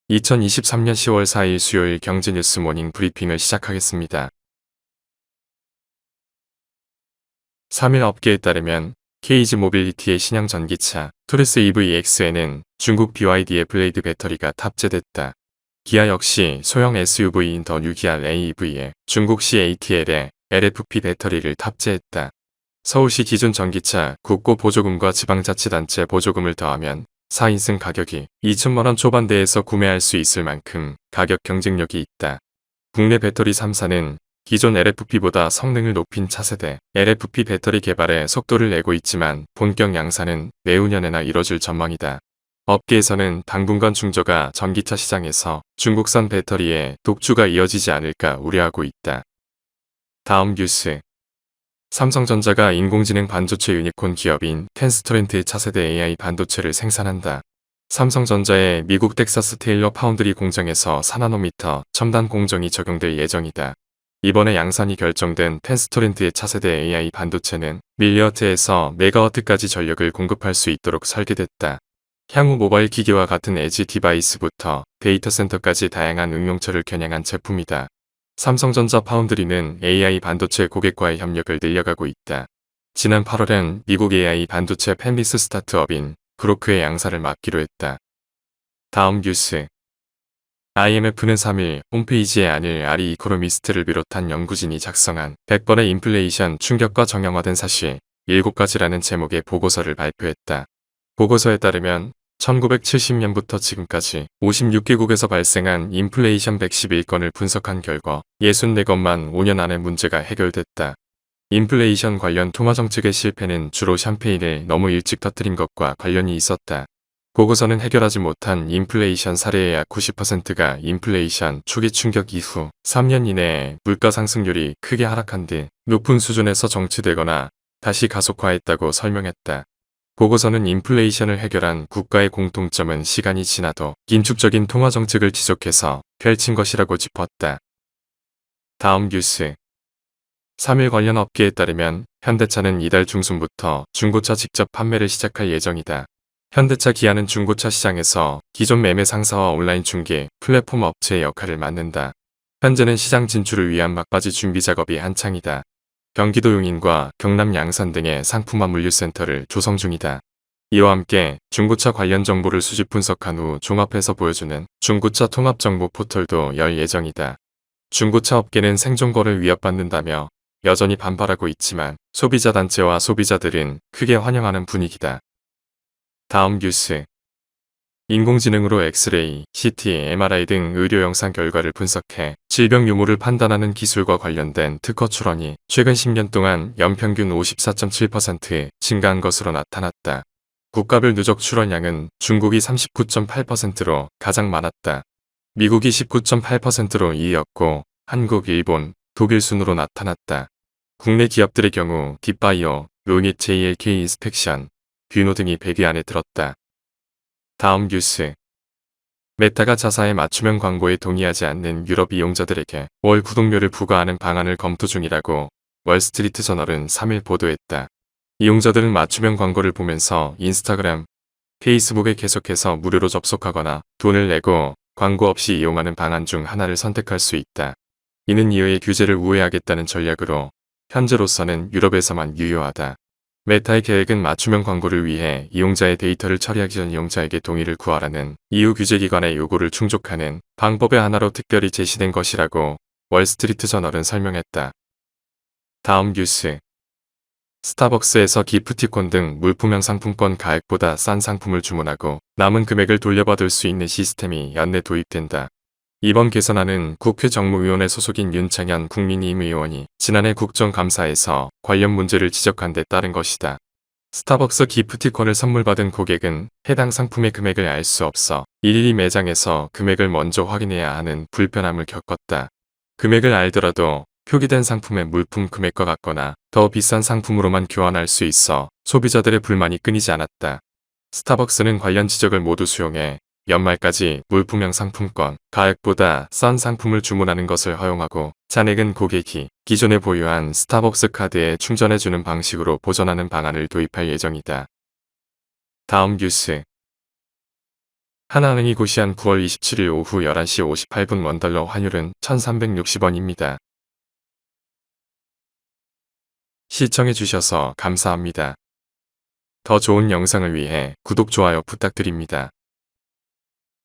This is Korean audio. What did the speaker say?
2023년 10월 4일 수요일 경제뉴스 모닝 브리핑을 시작하겠습니다. 3일 업계에 따르면 KG 모빌리티의 신형 전기차 투리스 EVX에는 중국 BYD의 블레이드 배터리가 탑재됐다. 기아 역시 소형 SUV인 더 뉴 기아 AEV에 중국 CATL의 LFP 배터리를 탑재했다. 서울시 기존 전기차 국고 보조금과 지방자치단체 보조금을 더하면 4인승 가격이 2천만원 초반대에서 구매할 수 있을 만큼 가격 경쟁력이 있다. 국내 배터리 3사는 기존 LFP보다 성능을 높인 차세대 LFP 배터리 개발에 속도를 내고 있지만 본격 양산은 내후년에나 이뤄질 전망이다. 업계에서는 당분간 중저가 전기차 시장에서 중국산 배터리의 독주가 이어지지 않을까 우려하고 있다. 다음 뉴스. 삼성전자가 인공지능 반도체 유니콘 기업인 텐스토렌트의 차세대 AI 반도체를 생산한다. 삼성전자의 미국 텍사스 테일러 파운드리 공장에서 4나노미터 첨단 공정이 적용될 예정이다. 이번에 양산이 결정된 텐스토렌트의 차세대 AI 반도체는 밀리어트에서 메가와트까지 전력을 공급할 수 있도록 설계됐다. 향후 모바일 기기와 같은 에지 디바이스부터 데이터 센터까지 다양한 응용처를 겨냥한 제품이다. 삼성전자 파운드리는 AI 반도체 고객과의 협력을 늘려가고 있다. 지난 8월엔 미국 AI 반도체 팹리스 스타트업인 그로크의 양사를 맡기로 했다. 다음 뉴스. IMF는 3일 홈페이지에 안일 아리 이코노미스트를 비롯한 연구진이 작성한 100번의 인플레이션 충격과 정형화된 사실 7가지라는 제목의 보고서를 발표했다. 보고서에 따르면 1970년부터 지금까지 56개국에서 발생한 인플레이션 111건을 분석한 결과 64건만 5년 안에 문제가 해결됐다. 인플레이션 관련 통화정책의 실패는 주로 샴페인을 너무 일찍 터뜨린 것과 관련이 있었다. 보고서는 해결하지 못한 인플레이션 사례의 약 90%가 인플레이션 초기 충격 이후 3년 이내에 물가 상승률이 크게 하락한 뒤 높은 수준에서 정체되거나 다시 가속화했다고 설명했다. 보고서는 인플레이션을 해결한 국가의 공통점은 시간이 지나도 긴축적인 통화정책을 지속해서 펼친 것이라고 짚었다. 다음 뉴스. 3일 관련 업계에 따르면 현대차는 이달 중순부터 중고차 직접 판매를 시작할 예정이다. 현대차 기아는 중고차 시장에서 기존 매매 상사와 온라인 중개, 플랫폼 업체의 역할을 맡는다. 현재는 시장 진출을 위한 막바지 준비 작업이 한창이다. 경기도 용인과 경남 양산 등의 상품화 물류센터를 조성 중이다. 이와 함께 중고차 관련 정보를 수집 분석한 후 종합해서 보여주는 중고차 통합정보 포털도 열 예정이다. 중고차 업계는 생존권을 위협받는다며 여전히 반발하고 있지만 소비자 단체와 소비자들은 크게 환영하는 분위기다. 다음 뉴스. 인공지능으로 엑스레이, CT, MRI 등 의료 영상 결과를 분석해 질병 유무를 판단하는 기술과 관련된 특허 출원이 최근 10년 동안 연평균 54.7% 증가한 것으로 나타났다. 국가별 누적 출원량은 중국이 39.8%로 가장 많았다. 미국이 19.8%로 2위였고 한국, 일본, 독일 순으로 나타났다. 국내 기업들의 경우 딥바이오, 료닛 JLK 인스펙션, 뷰노 등이 100위 안에 들었다. 다음 뉴스. 메타가 자사의 맞춤형 광고에 동의하지 않는 유럽 이용자들에게 월 구독료를 부과하는 방안을 검토 중이라고 월스트리트 저널은 3일 보도했다. 이용자들은 맞춤형 광고를 보면서 인스타그램, 페이스북에 계속해서 무료로 접속하거나 돈을 내고 광고 없이 이용하는 방안 중 하나를 선택할 수 있다. 이는 이의 규제를 우회하겠다는 전략으로 현재로서는 유럽에서만 유효하다. 메타의 계획은 맞춤형 광고를 위해 이용자의 데이터를 처리하기 전 이용자에게 동의를 구하라는 EU 규제기관의 요구를 충족하는 방법의 하나로 특별히 제시된 것이라고 월스트리트 저널은 설명했다. 다음 뉴스. 스타벅스에서 기프티콘 등 물품형 상품권 가액보다 싼 상품을 주문하고 남은 금액을 돌려받을 수 있는 시스템이 연내 도입된다. 이번 개선안은 국회 정무위원회 소속인 윤창현 국민의힘 의원이 지난해 국정감사에서 관련 문제를 지적한 데 따른 것이다. 스타벅스 기프티콘을 선물받은 고객은 해당 상품의 금액을 알 수 없어 일일이 매장에서 금액을 먼저 확인해야 하는 불편함을 겪었다. 금액을 알더라도 표기된 상품의 물품 금액과 같거나 더 비싼 상품으로만 교환할 수 있어 소비자들의 불만이 끊이지 않았다. 스타벅스는 관련 지적을 모두 수용해 연말까지 물품형 상품권 가액보다 싼 상품을 주문하는 것을 허용하고 잔액은 고객이 기존에 보유한 스타벅스 카드에 충전해주는 방식으로 보전하는 방안을 도입할 예정이다. 다음 뉴스. 하나은행이 고시한 9월 27일 오후 11시 58분 원달러 환율은 1360원입니다. 시청해주셔서 감사합니다. 더 좋은 영상을 위해 구독, 좋아요 부탁드립니다.